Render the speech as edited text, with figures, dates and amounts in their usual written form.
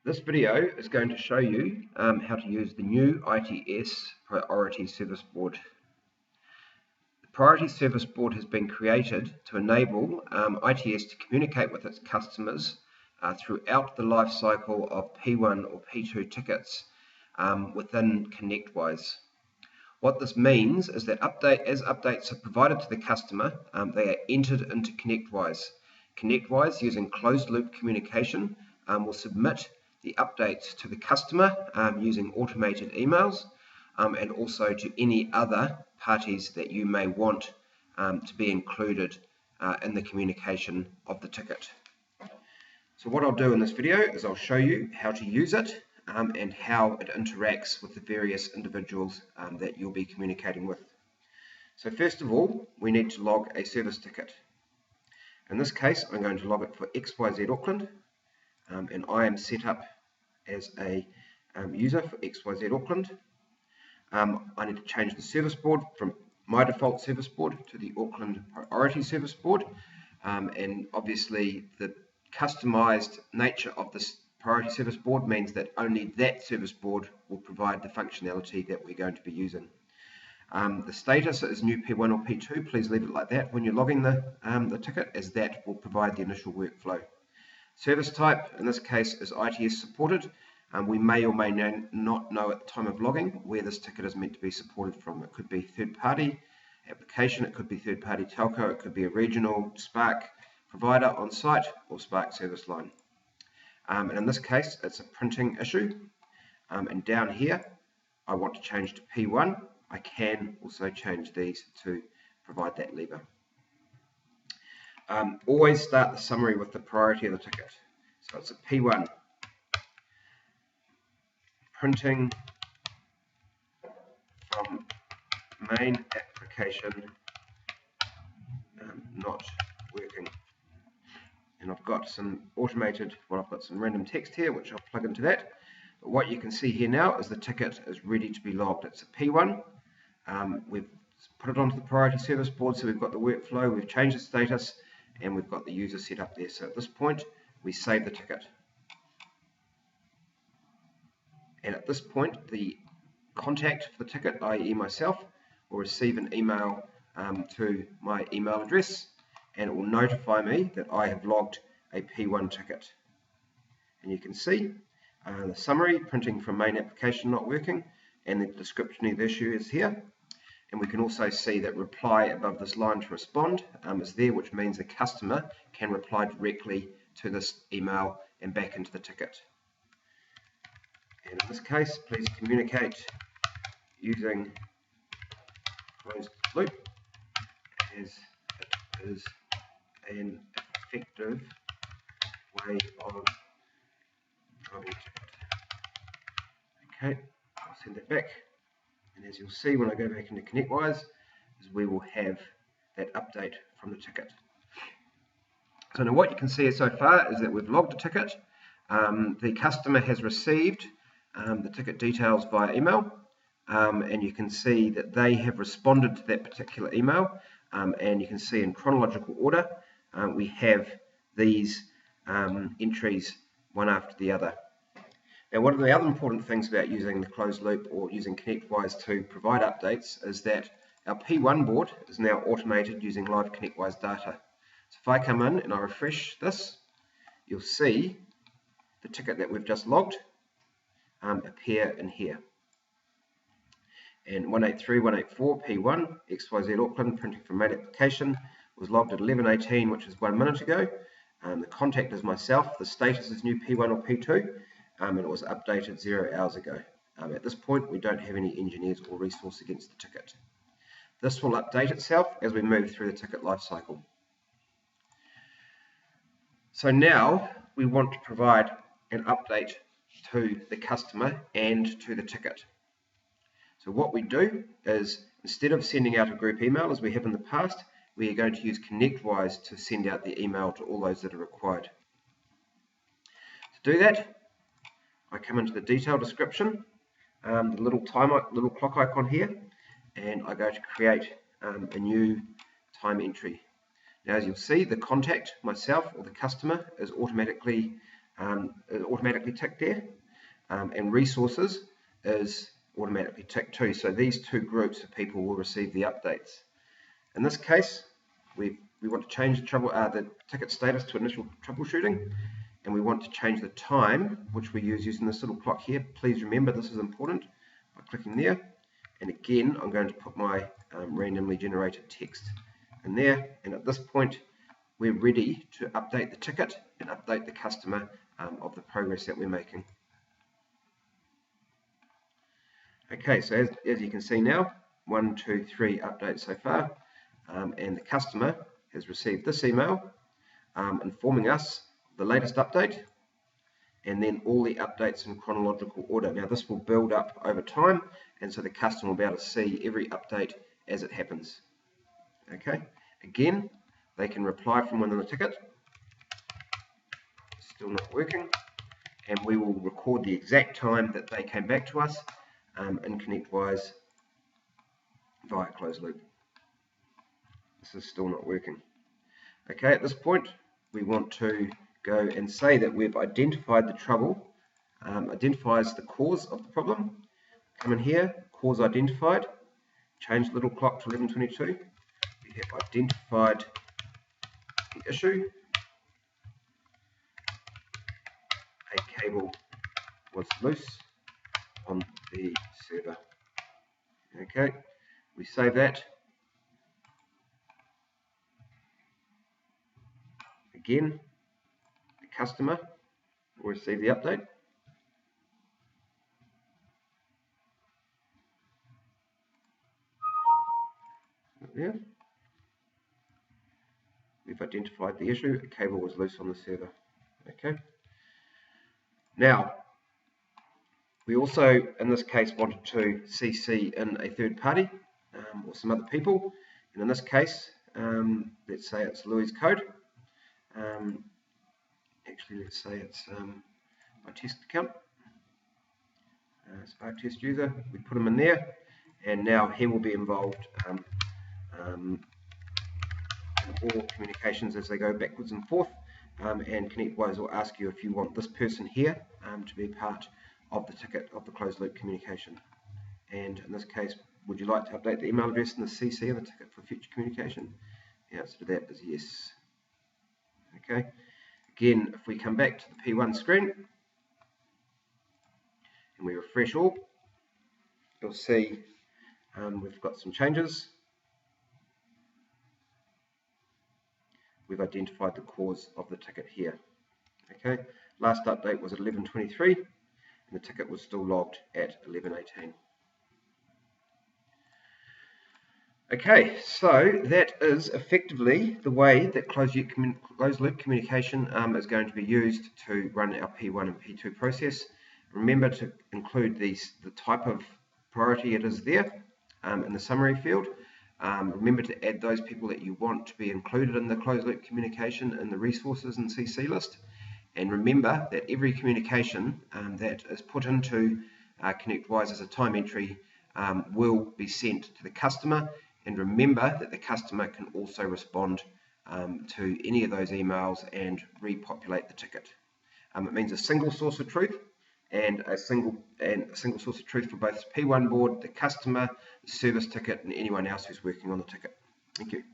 This video is going to show you how to use the new ITS Priority Service Board. The Priority Service Board has been created to enable ITS to communicate with its customers throughout the life cycle of P1 or P2 tickets within ConnectWise. What this means is that as updates are provided to the customer, they are entered into ConnectWise. ConnectWise, using closed-loop communication, will submit the updates to the customer using automated emails and also to any other parties that you may want to be included in the communication of the ticket. So what I'll do in this video is I'll show you how to use it and how it interacts with the various individuals that you'll be communicating with. So first of all, we need to log a service ticket. In this case, I'm going to log it for XYZ Auckland, and I am set up as a user for XYZ Auckland. I need to change the service board from my default service board to the Auckland Priority Service Board, and obviously the customized nature of this Priority Service Board means that only that service board will provide the functionality that we're going to be using. The status is new P1 or P2. Please leave it like that when you're logging the ticket, as that will provide the initial workflow. Service type, in this case, is ITS supported. We may or may not know at the time of logging where this ticket is meant to be supported from. It could be third-party application, it could be third-party telco, it could be a regional Spark provider on site, or Spark service line. And in this case, it's a printing issue. And down here, I want to change to P1. I can also change these to provide that lever. Always start the summary with the priority of the ticket. So it's a P1. Printing from main application not working. And I've got some automated, I've got some random text here which I'll plug into that. But what you can see here now is the ticket is ready to be logged. It's a P1. We've put it onto the priority service board, so we've got the workflow, we've changed the status, and we've got the user set up there. So at this point, we save the ticket. And at this point, the contact for the ticket, i.e. myself, will receive an email to my email address, and it will notify me that I have logged a P1 ticket. And you can see the summary, printing from main application not working, and the description of the issue is here. And we can also see that reply above this line to respond is there, which means the customer can reply directly to this email and back into the ticket. And in this case, please communicate using closed loop, as it is an effective way of driving a ticket. Okay, I'll send that back. And as you'll see when I go back into ConnectWise, is we will have that update from the ticket. So now what you can see so far is that we've logged a ticket. The customer has received the ticket details via email, and you can see that they have responded to that particular email, and you can see in chronological order we have these entries one after the other. Now, one of the other important things about using the closed loop or using ConnectWise to provide updates is that our P1 board is now automated using live ConnectWise data. So if I come in and I refresh this, you'll see the ticket that we've just logged appear in here. And 183.184 P1 XYZ Auckland printing from main application was logged at 11:18, which is 1 minute ago. The contact is myself. The status is new P1 or P2. And it was updated 0 hours ago. At this point, we don't have any engineers or resource against the ticket. This will update itself as we move through the ticket lifecycle. So now we want to provide an update to the customer and to the ticket. So what we do is, instead of sending out a group email as we have in the past, we are going to use ConnectWise to send out the email to all those that are required. To do that, I come into the detail description, the little clock icon here, and I go to create a new time entry. Now, as you'll see, the contact, myself or the customer, is automatically is automatically ticked there, and resources is automatically ticked too. So these two groups of people will receive the updates. In this case, we want to change the ticket status to initial troubleshooting, and we want to change the time, which we use using this little clock here. Please remember this is important by clicking there. And again, I'm going to put my randomly generated text in there. And at this point, we're ready to update the ticket and update the customer of the progress that we're making. Okay, so as you can see now, 1, 2, 3 updates so far, and the customer has received this email informing us of the latest update, and then all the updates in chronological order. Now this will build up over time, and so the customer will be able to see every update as it happens. Okay, again, they can reply from within the ticket. Still not working, and we will record the exact time that they came back to us in ConnectWise via closed loop. This is still not working. Okay, at this point, we want to go and say that we've identified the trouble, identifies the cause of the problem. Come in here, cause identified, change the little clock to 11:22. We have identified the issue. A cable was loose on the server. Okay, we save that. Again, the customer will receive the update. There. We've identified the issue. A cable was loose on the server. Okay. Now, we also, in this case, wanted to CC in a third party or some other people. And in this case, let's say it's Louis' code. Actually, let's say it's my test account. Spark test user. We put him in there, and now he will be involved in all communications as they go backwards and forth. And ConnectWise will ask you if you want this person here to be part of the ticket of the closed loop communication. And in this case, would you like to update the email address and the CC in the ticket for future communication? The answer to that is yes. Okay. Again, if we come back to the P1 screen and we refresh all, you'll see we've got some changes. We've identified the cause of the ticket here. Okay, last update was at 11:23, and the ticket was still logged at 11:18. Okay, so that is effectively the way that closed loop communication is going to be used to run our P1 and P2 process. Remember to include the type of priority it is there in the summary field. Remember to add those people that you want to be included in the closed loop communication in the resources and CC list. And remember that every communication that is put into ConnectWise as a time entry will be sent to the customer. And remember that the customer can also respond to any of those emails and repopulate the ticket. It means a single source of truth and a single source of truth for both P1 board, the customer, the service ticket, and anyone else who's working on the ticket. Thank you.